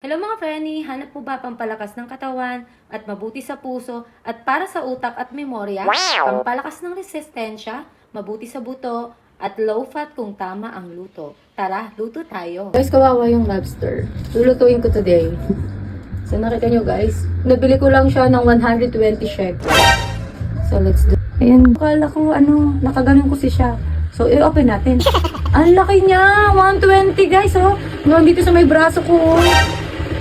Hello mga Frenny, hanap po ba pampalakas ng katawan at mabuti sa puso at para sa utak at memorya? Pampalakas ng resistensya, mabuti sa buto at low fat kung tama ang luto. Tara, luto tayo. Guys, kawawa yung lobster. Lulutuin ko today. So nakita nyo guys, nabili ko lang siya ng 120 shekels. So let's do. Ayan, akala ko nakaganon ko siya. So i-open natin. Ang laki niya, 120 guys oh. Hanggang dito sa may braso ko.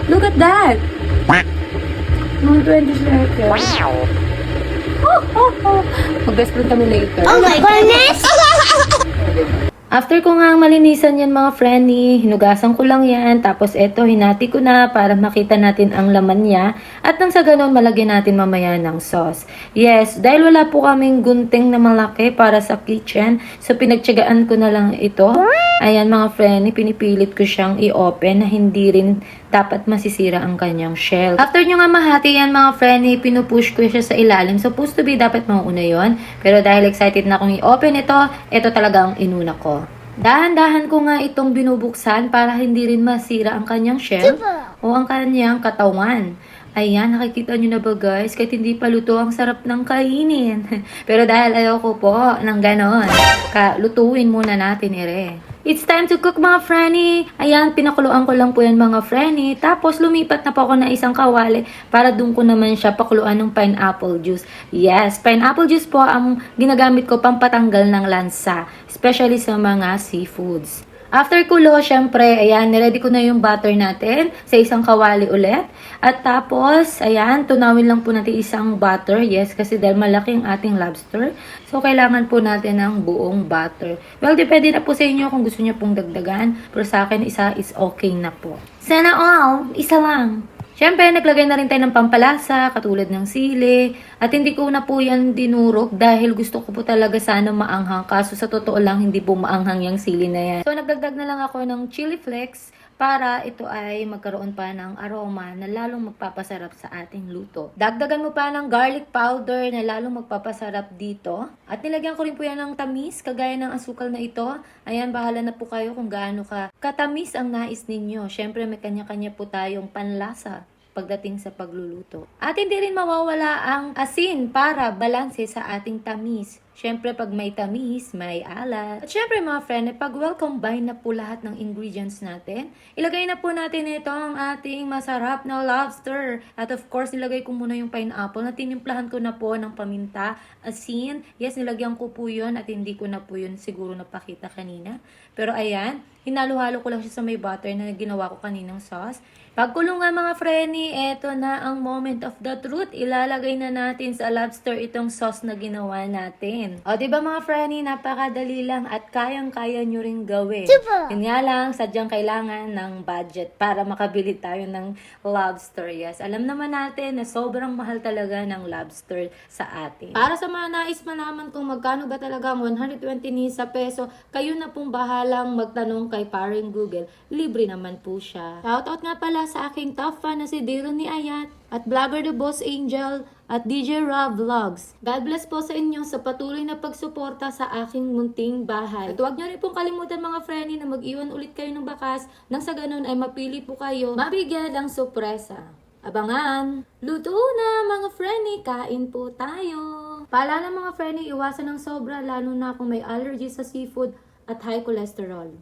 Look at that! 120 shekels. Mag-best friend kami later. Oh my goodness! After ko nga malinisan yan mga Frenny, hinugasan ko lang yan. Tapos eto, hinati ko na para makita natin ang laman niya. At nang sa ganun, malagyan natin mamaya ng sauce. Yes, dahil wala po kaming gunting na malaki para sa kitchen. So pinagtyagaan ko na lang ito. Ayan mga Frenny, pinipilit ko siyang i-open na hindi rin dapat masisira ang kanyang shell. After nyo nga mahati yan mga Frenny, pinupush ko siya sa ilalim. Supposed to be dapat mauna yon. Pero dahil excited na akong i-open ito talagang inuna ko. Dahan-dahan ko nga itong binubuksan para hindi rin masira ang kanyang shell o ang kanyang katawan. Ayan, nakikita nyo na ba guys? Kahit hindi pa luto, ang sarap ng kainin. Pero dahil ayoko po ng ganon, lutuin muna natin It's time to cook mga Frenny. Ayan, pinakuluan ko lang po yan mga Frenny. Tapos lumipat na po ako ng isang kawali para doon ko naman siya pakuluan ng pineapple juice. Yes, pineapple juice po ang ginagamit ko pampatanggal ng lansa. Especially sa mga seafoods. After kulo, syempre, ayan, niready ko na yung butter natin sa isang kawali ulit. At tapos, ayan, tunawin lang po natin isang butter. Yes, kasi dahil malaki ang ating lobster. So, kailangan po natin ng buong butter. Well, depende na po sa inyo kung gusto niyo pong dagdagan. Pero sa akin, isa is okay na po. Sana all, isa lang. Siyempre, naglagay na rin tayo ng pampalasa, katulad ng sili. At hindi ko na po yan dinurog dahil gusto ko po talaga sana maanghang. Kaso sa totoo lang, hindi po maanghang yung sili na yan. So, nagdagdag na lang ako ng chili flakes para ito ay magkaroon pa ng aroma na lalong magpapasarap sa ating luto. Dagdagan mo pa ng garlic powder na lalong magpapasarap dito. At nilagyan ko rin po yan ng tamis, kagaya ng asukal na ito. Ayan, bahala na po kayo kung gaano katamis ang nais ninyo. Siyempre, may kanya-kanya po tayong panlasa pagdating sa pagluluto. At hindi rin mawawala ang asin para balanse sa ating tamis. Siyempre, pag may tamis, may alat. At siyempre mga friend, pag well-combine na po lahat ng ingredients natin, ilagay na po natin ito ang ating masarap na lobster. At of course, nilagay ko muna yung pineapple na tinimplahan ko na po ng paminta, asin. Yes, nilagyan ko po yun at hindi ko na po yun siguro napakita kanina. Pero ayan, hinalo-halo ko lang siya sa may butter na ginawa ko kaninang sauce. Pagkulo nga mga Frenny, eto na ang moment of the truth. Ilalagay na natin sa lobster itong sauce na ginawa natin. O, diba mga Frenny, napakadali lang at kayang-kaya nyo rin gawin. Yun nga lang, sadyang kailangan ng budget para makabili tayo ng lobster. Yes, alam naman natin na sobrang mahal talaga ng lobster sa atin. Para sa mga nais malaman kung magkano ba talaga ang 120 ni sa peso, kayo na pong bahalang magtanong kay Paring Google. Libre naman po siya. Shoutout nga pala sa aking top fan na si Dilo ni Ayat at vlogger The Boss Angel at DJ Rob Vlogs. God bless po sa inyo sa patuloy na pagsuporta sa aking munting bahay. At huwag nyo rin pong kalimutan mga Frenny na mag-iwan ulit kayo ng bakas nang sa ganun ay mapili po kayo mabigyan ng sorpresa. Abangan! Luto na mga Frenny, kain po tayo! Paalala mga Frenny, iwasan ng sobra lalo na kung may allergy sa seafood at high cholesterol.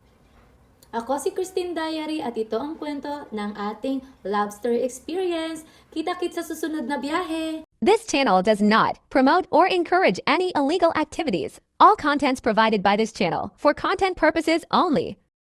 Ako si Christine Diary at ito ang kwento ng ating lobster experience. Kita-kits sa susunod na biyahe! This channel does not promote or encourage any illegal activities. All contents provided by this channel for content purposes only.